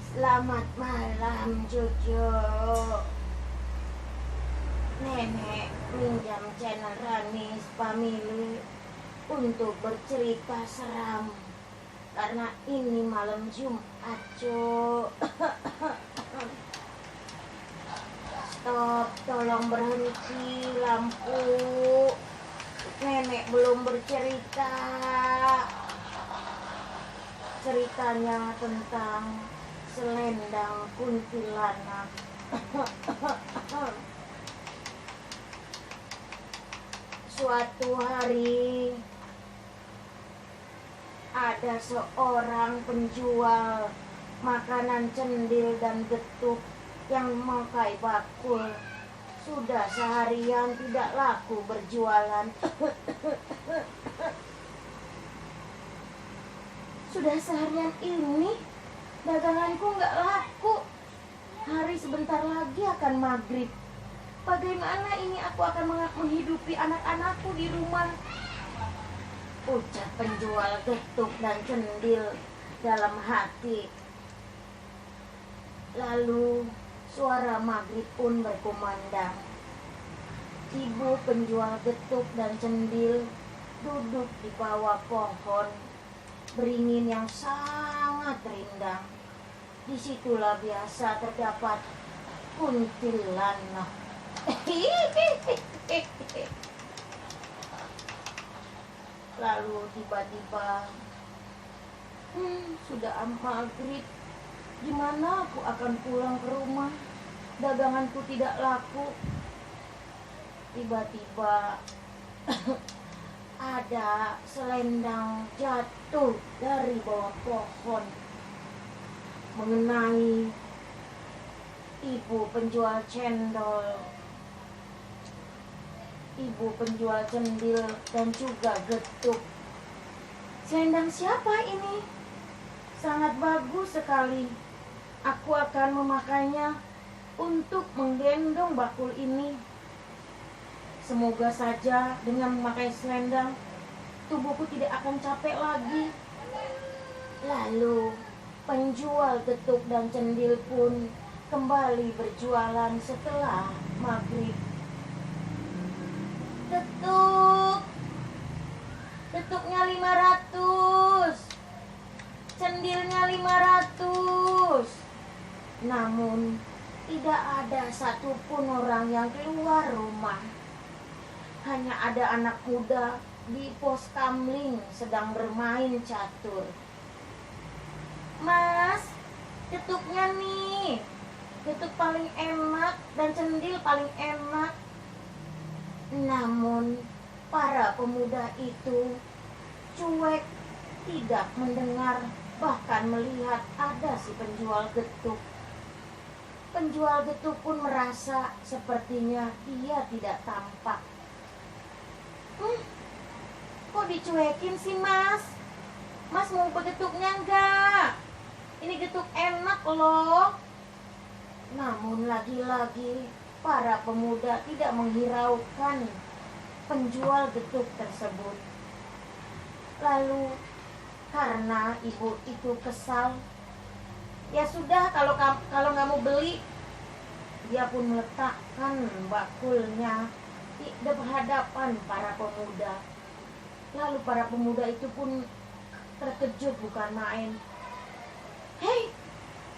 Selamat malam, cucu. Nenek minjam channel Ranis Family untuk bercerita seram karena ini malam Jumat, cu. Stop, tolong berhenti lampu. Nenek belum bercerita. Ceritanya tentang selendang kuntilanak. Suatu hari ada seorang penjual makanan cendil dan getuk yang memakai bakul. Sudah seharian tidak laku berjualan. Sudah seharian ini daganganku nggak laku. Hari sebentar lagi akan maghrib. Bagaimana ini aku akan menghidupi anak-anakku di rumah? Ucap penjual getuk dan cendil dalam hati. Lalu suara maghrib pun berkumandang. Ibu penjual getuk dan cendil duduk di bawah pohon beringin yang sangat rindang. Disitulah biasa terdapat kuntilanak. Lalu tiba-tiba sudah maghrib. Gimana aku akan pulang ke rumah? Daganganku tidak laku. Tiba-tiba ada selendang jatuh dari bawah pohon mengenai ibu penjual cendol, ibu penjual cendil dan juga getuk. Selendang siapa ini? Sangat bagus sekali. Aku akan memakainya untuk menggendong bakul ini. Semoga saja dengan memakai selendang tubuhku tidak akan capek lagi. Lalu penjual getuk dan cendil pun kembali berjualan setelah maghrib. Getuknya 500, cendilnya 500. Namun tidak ada satupun orang yang keluar rumah. Hanya ada anak muda di pos kamling sedang bermain catur. Mas, getuknya nih. Getuk paling enak dan cendil paling enak. Namun para pemuda itu cuek, tidak mendengar, bahkan melihat ada si penjual getuk. Penjual getuk pun merasa sepertinya dia tidak tampak. Kok dicuekin sih, Mas? Mas mau getuknya enggak? Ini getuk enak loh. Namun lagi-lagi para pemuda tidak menghiraukan penjual getuk tersebut. Lalu karena ibu itu kesal, ya sudah, kalau nggak mau beli, dia pun meletakkan bakulnya di hadapan para pemuda. Lalu para pemuda itu pun terkejut bukan main. Hei,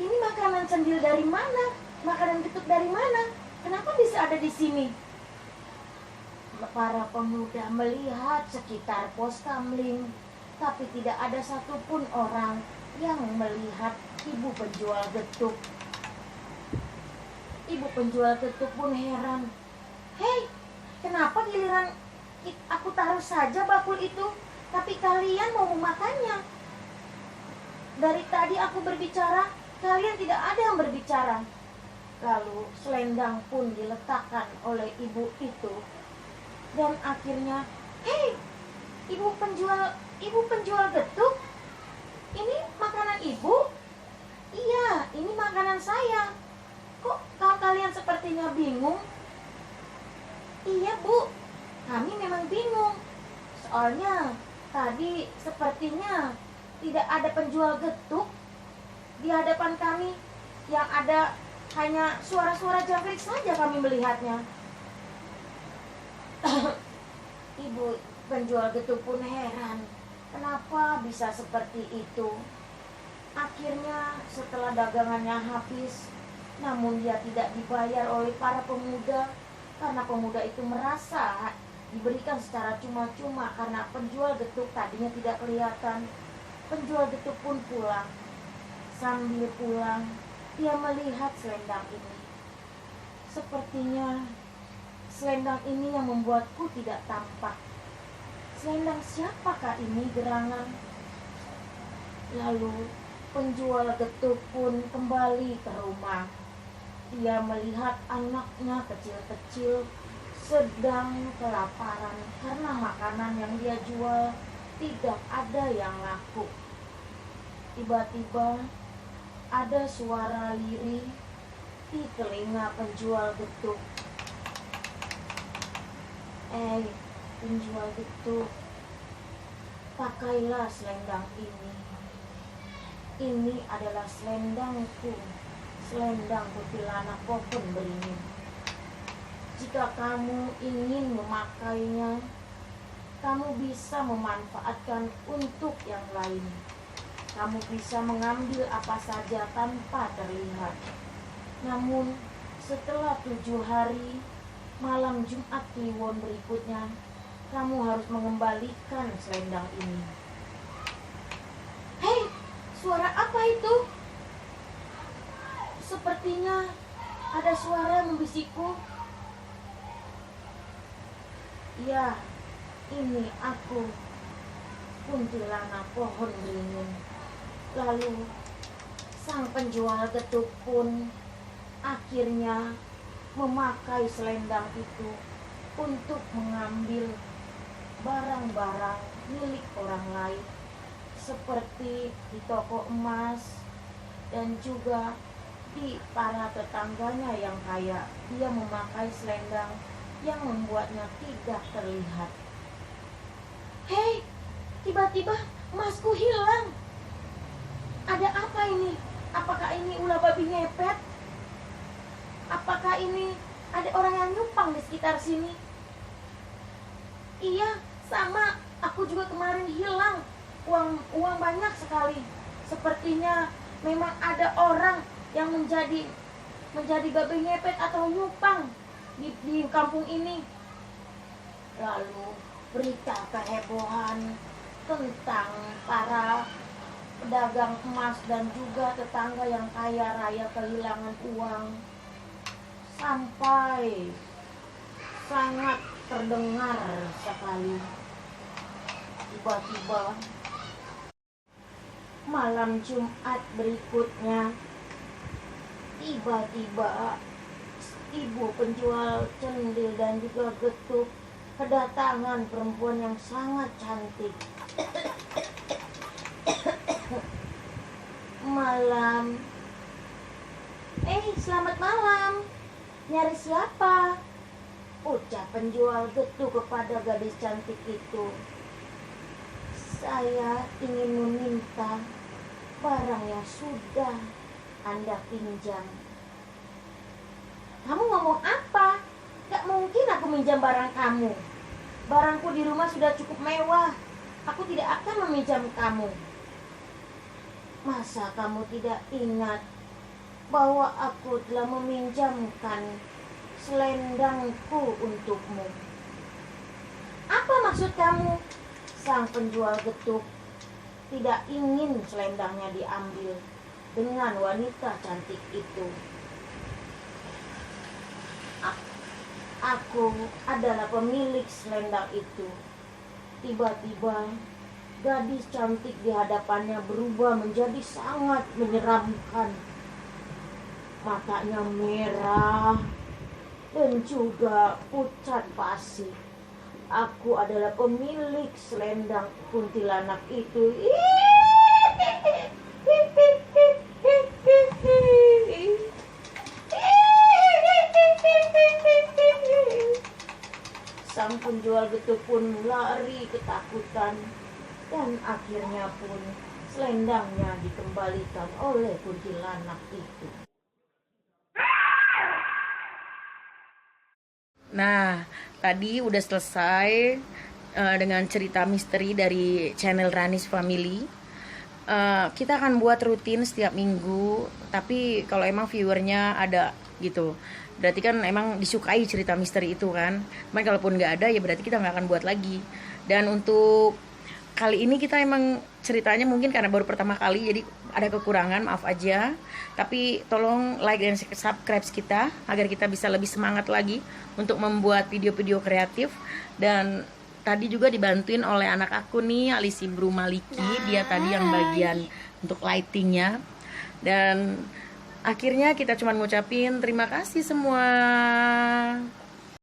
ini makanan cendil dari mana? Makanan getuk dari mana? Kenapa bisa ada di sini? Para pemuda melihat sekitar pos kamling, tapi tidak ada satupun orang yang melihat ibu penjual getuk. Ibu penjual getuk pun heran. Hei, kenapa giliran aku taruh saja bakul itu, tapi kalian mau memakannya? Dari tadi aku berbicara, kalian tidak ada yang berbicara. Lalu selendang pun diletakkan oleh ibu itu. Dan akhirnya, hei, ibu penjual getuk, ini makanan ibu? Iya, ini makanan saya. Kok kalian sepertinya bingung? Iya, Bu, kami memang bingung. Soalnya tadi sepertinya tidak ada penjual getuk Di hadapan kami yang ada hanya suara-suara jangkrik saja kami melihatnya. Ibu penjual getuk pun heran, kenapa bisa seperti itu. Akhirnya setelah dagangannya habis, namun dia tidak dibayar oleh para pemuda, karena pemuda itu merasa diberikan secara cuma-cuma karena penjual getuk tadinya tidak kelihatan. Penjual getuk pun pulang. Sambil pulang, dia melihat selendang ini. Sepertinya selendang ini yang membuatku tidak tampak. Selendang siapakah ini gerangan? Lalu penjual getuk pun kembali ke rumah. Dia melihat anaknya kecil-kecil sedang kelaparan karena makanan yang dia jual tidak ada yang laku. Tiba-tiba ada suara lirih di telinga penjual getuk. Penjual getuk, pakailah selendang ini. Ini adalah selendangku, selendang kuntilanak pohon beringin. Jika kamu ingin memakainya, kamu bisa memanfaatkan untuk yang lain. Kamu bisa mengambil apa saja tanpa terlihat. Namun setelah 7 hari, malam Jumat Kliwon berikutnya, kamu harus mengembalikan selendang ini. Hei, suara apa itu? Sepertinya ada suara membisikku. Ya, ini aku, kuntilanak pohon beringin. Lalu sang penjual getuk pun akhirnya memakai selendang itu untuk mengambil barang-barang milik orang lain, seperti di toko emas dan juga di para tetangganya yang kaya. Dia memakai selendang yang membuatnya tidak terlihat. Hei, tiba-tiba emasku hilang. Ada apa ini? Apakah ini ulah babi ngepet? Apakah ini ada orang yang nyumpang di sekitar sini? Iya, sama. Aku juga kemarin hilang. Uang banyak sekali. Sepertinya memang ada orang yang menjadi babi ngepet atau nyumpang di kampung ini. Lalu berita kehebohan tentang para pedagang emas dan juga tetangga yang kaya raya kehilangan uang sampai sangat terdengar sekali. Tiba-tiba malam Jumat berikutnya, tiba-tiba ibu penjual cendil dan juga getuk kedatangan perempuan yang sangat cantik. Malam. Selamat malam. Nyari siapa? Ucap penjual getuk kepada gadis cantik itu. Saya ingin meminta barang yang sudah Anda pinjam. Kamu ngomong apa? Gak mungkin aku minjam barang kamu. Barangku di rumah sudah cukup mewah. Aku tidak akan meminjam kamu. Masa kamu tidak ingat bahwa aku telah meminjamkan selendangku untukmu? Apa maksud kamu? Sang penjual getuk tidak ingin selendangnya diambil dengan wanita cantik itu. Aku adalah pemilik selendang itu. Tiba-tiba gadis cantik di hadapannya berubah menjadi sangat menyeramkan. Matanya merah dan juga pucat pasi. Aku adalah pemilik selendang kuntilanak itu. Sang penjual getuk pun lari ketakutan dan akhirnya pun selendangnya dikembalikan oleh kuntilanak itu. Nah, tadi udah selesai dengan cerita misteri dari channel Ranis Family. Kita akan buat rutin setiap minggu, tapi kalau emang viewernya ada gitu, berarti kan emang disukai cerita misteri itu kan. Cuman kalaupun nggak ada ya berarti kita nggak akan buat lagi. Dan untuk kali ini kita emang ceritanya mungkin karena baru pertama kali jadi ada kekurangan, maaf aja. Tapi tolong like dan subscribe kita agar kita bisa lebih semangat lagi untuk membuat video-video kreatif. Dan tadi juga dibantuin oleh anak aku nih, Alisi Bru Maliki. Dia tadi yang bagian untuk lightingnya. Dan akhirnya kita cuma ngucapin terima kasih semua.